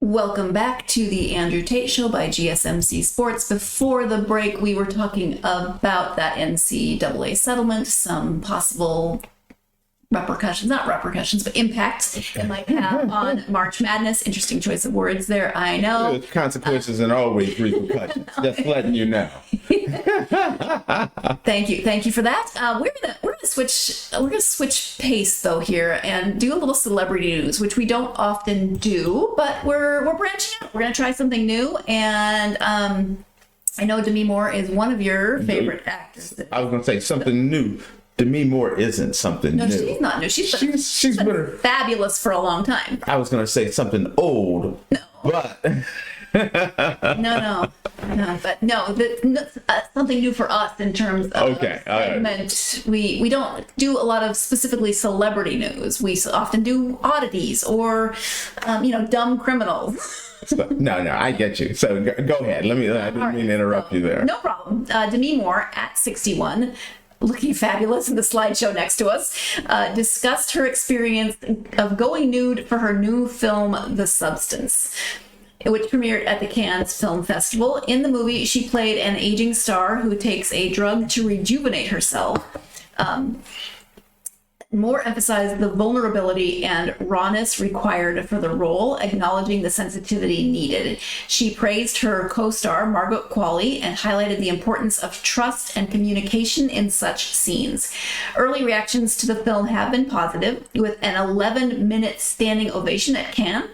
Welcome back to the Andrew Tate Show by GSMC Sports. Before the break, we were talking about that NCAA settlement, some possible repercussions, not repercussions, but impacts it might have on March Madness. Interesting choice of words there, I know. There's consequences and always repercussions. Just letting you know. Thank you for that. We're gonna switch pace though here and do a little celebrity news, which we don't often do, but we're branching out. We're gonna try something new, and I know Demi Moore is one of your favorite actors. I was gonna say something new. Demi Moore isn't something new. No, she's not new. She's been fabulous for a long time. I was gonna say something old, no. But no. But something new for us in terms of segment. Right. We don't do a lot of specifically celebrity news. We often do oddities or dumb criminals. No, I get you. So go ahead. I didn't mean to interrupt you there. No problem. Demi Moore, at 61, looking fabulous in the slideshow next to us, discussed her experience of going nude for her new film, The Substance, which premiered at the Cannes Film Festival. In the movie, she played an aging star who takes a drug to rejuvenate herself. Moore emphasized the vulnerability and rawness required for the role, acknowledging the sensitivity needed. She praised her co-star, Margaret Qualley, and highlighted the importance of trust and communication in such scenes. Early reactions to the film have been positive, with an 11-minute standing ovation at Cannes.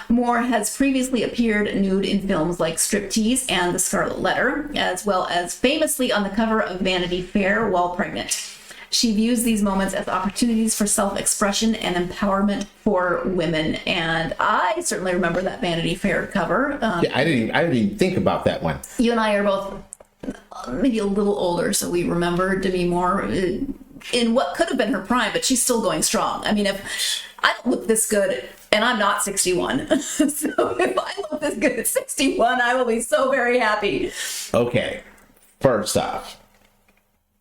Moore has previously appeared nude in films like Striptease and The Scarlet Letter, as well as famously on the cover of Vanity Fair while pregnant. She views these moments as opportunities for self-expression and empowerment for women, and I certainly remember that Vanity Fair cover. I didn't even think about that one. You and I are both maybe a little older, so we remember Demi Moore in what could have been her prime, but she's still going strong. I mean, if I don't look this good, and I'm not 61, so if I look this good at 61, I will be so very happy. Okay, first off,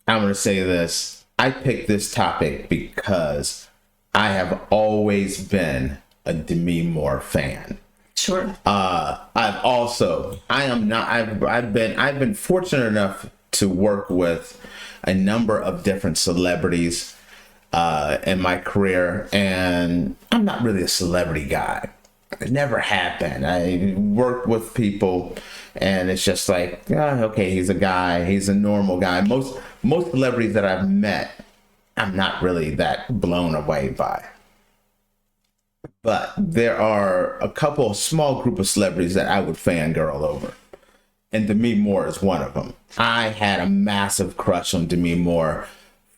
I'm going to say this. I picked this topic because I have always been a Demi Moore fan. Sure. I've been fortunate enough to work with a number of different celebrities in my career, and I'm not really a celebrity guy. I never have been. I work with people, and it's just like, okay, he's a guy. He's a normal guy. Most celebrities that I've met, I'm not really that blown away by. But there are a couple small group of celebrities that I would fangirl over. And Demi Moore is one of them. I had a massive crush on Demi Moore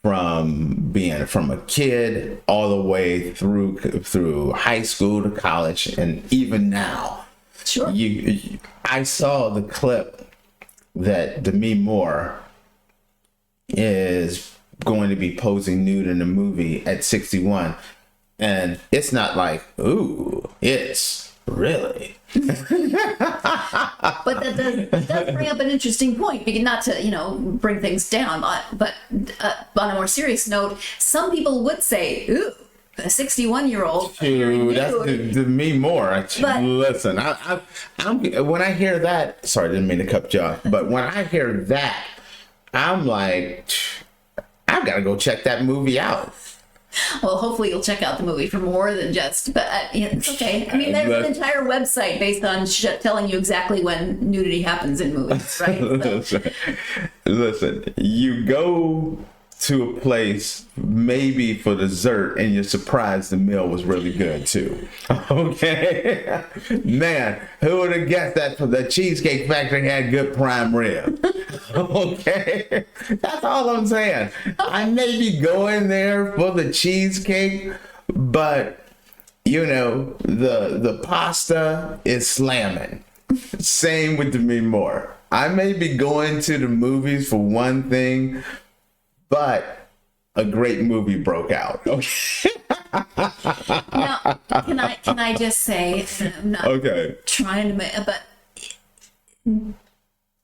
from a kid all the way through high school to college, and even now. Sure. I saw the clip that Demi Moore is going to be posing nude in the movie at 61, and it's not like, ooh, it's really. But that does bring up an interesting point, because not to bring things down, but on a more serious note, some people would say, ooh, a 61-year-old. Dude, that's Demi Moore. Listen, I'm when I hear that, sorry, I didn't mean to cut you off, but when I hear that, I'm like, I've got to go check that movie out. Well, hopefully you'll check out the movie for more than just, but it's okay. I mean, there's an entire website based on telling you exactly when nudity happens in movies, right? So. Listen, you go to a place maybe for dessert and you're surprised the meal was really good too. Okay. Man, who would have guessed that the Cheesecake Factory had good prime rib? Okay. That's all I'm saying. I may be going there for the cheesecake, but the pasta is slamming. Same with Demi Moore. I may be going to the movies for one thing, but a great movie broke out. Okay. Now, can I just say, I'm not trying to, but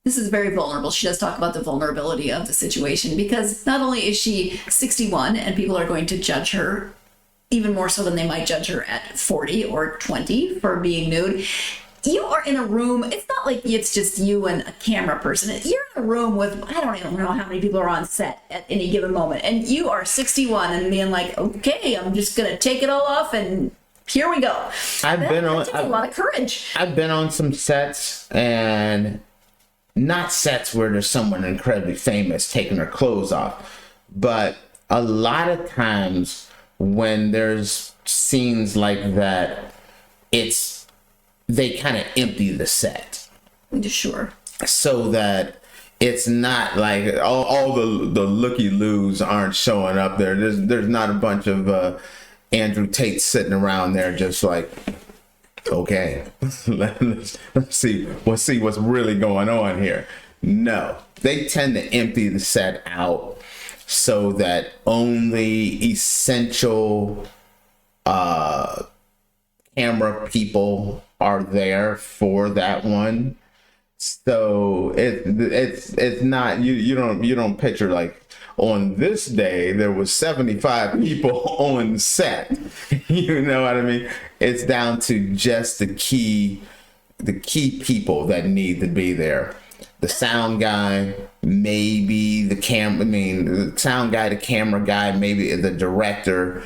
this is very vulnerable. She does talk about the vulnerability of the situation, because not only is she 61 and people are going to judge her even more so than they might judge her at 40 or 20 for being nude. You are in a room. It's not like it's just you and a camera person. You're in a room with, I don't even know how many people are on set at any given moment. And you are 61 and being like, okay, I'm just going to take it all off and here we go. That takes a lot of courage. I've been on some sets, and not sets where there's someone incredibly famous taking their clothes off, but a lot of times when there's scenes like that, they kind of empty the set. Sure. So that it's not like all the looky-loos aren't showing up there. There's not a bunch of Andrew Tate sitting around there just like, okay, let's see what's really going on here. No, they tend to empty the set out so that only essential camera people are there for that one. So it's not, you don't picture like, on this day there was 75 people on set. You know what I mean? It's down to just the key people that need to be there. The sound guy, maybe the sound guy, the camera guy, maybe the director,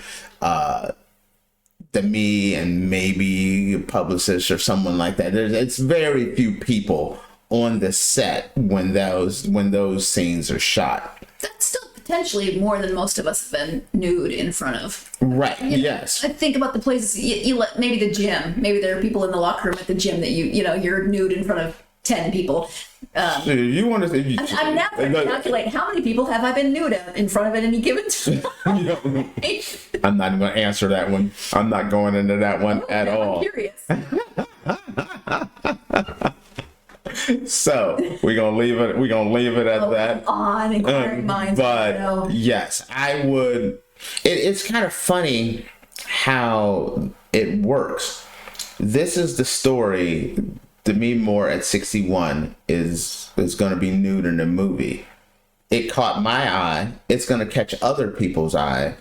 me, and maybe a publicist or someone like that. It's very few people on the set when those scenes are shot. That's still potentially more than most of us have been nude in front of. Right. Yes. I think about the places you let, maybe the gym. Maybe there are people in the locker room at the gym that you're nude in front of 10 people. You want to? I'm now trying to calculate how many people have I been nude in front of at any given time. I'm not going to answer that one. I'm not going into that one at all. I'm curious. So we're gonna leave it at that. On inquiring minds. But yes, I would. It's kind of funny how it works. This is the story. Demi Moore at 61 is going to be nude in the movie. It caught my eye. It's going to catch other people's eye,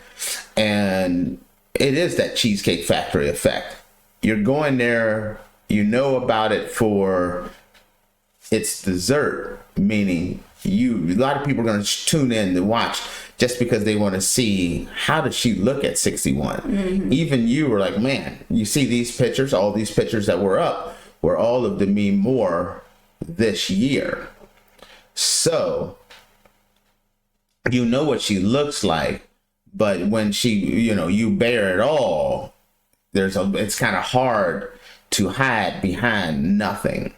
and it is that Cheesecake Factory effect. You're going there. You know about it for its dessert, meaning a lot of people are going to tune in to watch just because they want to see how does she look at 61. Mm-hmm. Even you were like, man, you see these pictures, all these pictures that were up were all of Demi Moore this year. So you know what she looks like, but when you bear it all, it's kind of hard to hide behind nothing.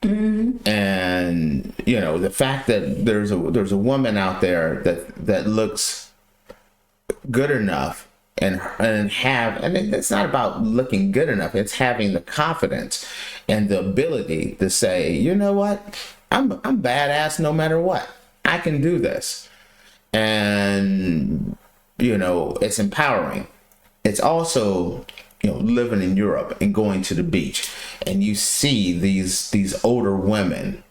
Mm-hmm. And the fact that there's a woman out there that looks good enough and it's not about looking good enough, it's having the confidence and the ability to say, you know what, I'm badass no matter what, I can do this. And it's empowering. It's also living in Europe and going to the beach, and you see these older women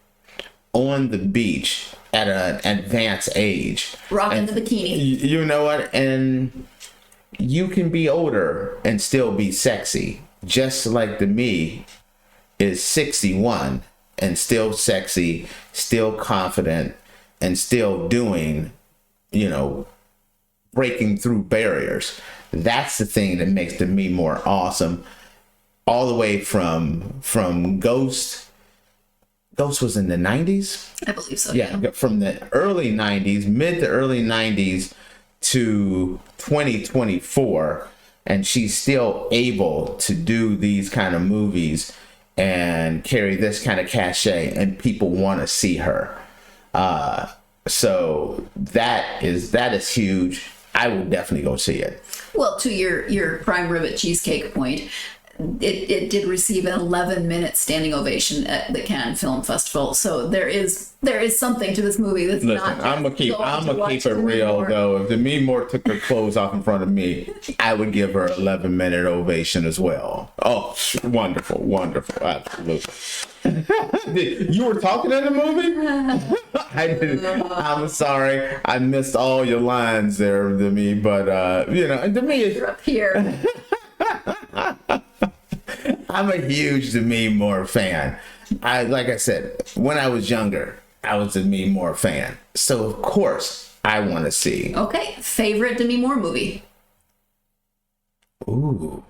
on the beach at an advanced age, rocking the bikini. You know what? And you can be older and still be sexy, just like Demi is 61 and still sexy, still confident, and still doing, breaking through barriers. That's the thing that makes Demi Moore awesome. All the way from Ghost. Ghost was in the 90s? I believe so. Yeah, from the early 90s, mid to early 90s to 2024. And she's still able to do these kind of movies and carry this kind of cachet, and people want to see her. So that is huge. I will definitely go see it. Well, to your prime rib cheesecake point, it did receive an 11-minute standing ovation at the Cannes Film Festival. So there is something to this movie that's Listen, not. I'm gonna keep it real though. If Demi Moore took her clothes off in front of me, I would give her 11-minute ovation as well. Oh, wonderful, absolutely. You were talking in the movie? I didn't. I'm sorry, I missed all your lines there, Demi. But Demi is You're up here. I'm a huge Demi Moore fan. Like I said, when I was younger, I was a Demi Moore fan. So of course I want to see. Okay, favorite Demi Moore movie? Ooh.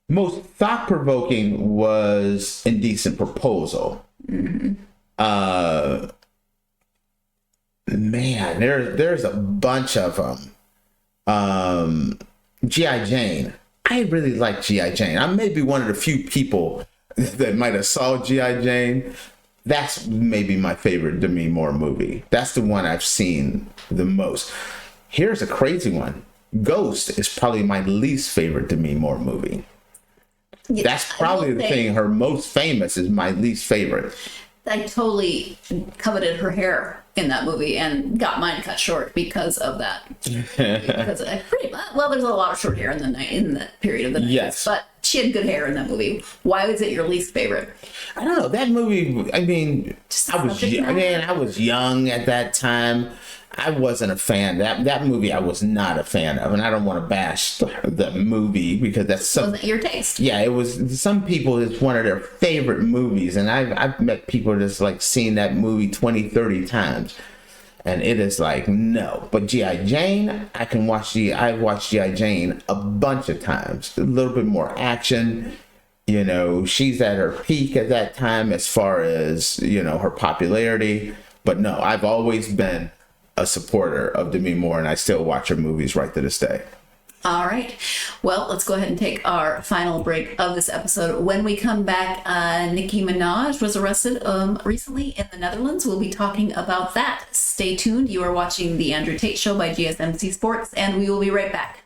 Most thought-provoking was Indecent Proposal. Mm-hmm. Man, there's a bunch of them. G.I. Jane. I really like G.I. Jane. I may be one of the few people that might have saw G.I. Jane. That's maybe my favorite Demi Moore movie. That's the one I've seen the most. Here's a crazy one. Ghost is probably my least favorite Demi Moore movie. Yeah, that's probably the thing. Her most famous is my least favorite. I totally coveted her hair in that movie and got mine cut short because of that. Because there's a lot of short hair in the period of the 90s. Yes. But she had good hair in that movie. Why was it your least favorite? I don't know. That movie, I mean, I was young at that time. I wasn't a fan. That movie I was not a fan of, and I don't want to bash the movie because that's Wasn't your taste. Yeah, it was. Some people, it's one of their favorite movies, and I've met people that's like seen that movie 20, 30 times, and it is like no. But G.I. Jane, I've watched G.I. Jane a bunch of times. A little bit more action. She's at her peak at that time as far as her popularity. But no, I've always been a supporter of Demi Moore, and I still watch her movies right to this day. All right. Well, let's go ahead and take our final break of this episode. When we come back, Nicki Minaj was arrested recently in the Netherlands. We'll be talking about that. Stay tuned. You are watching The Andrew Tate Show by GSMC Sports, and we will be right back.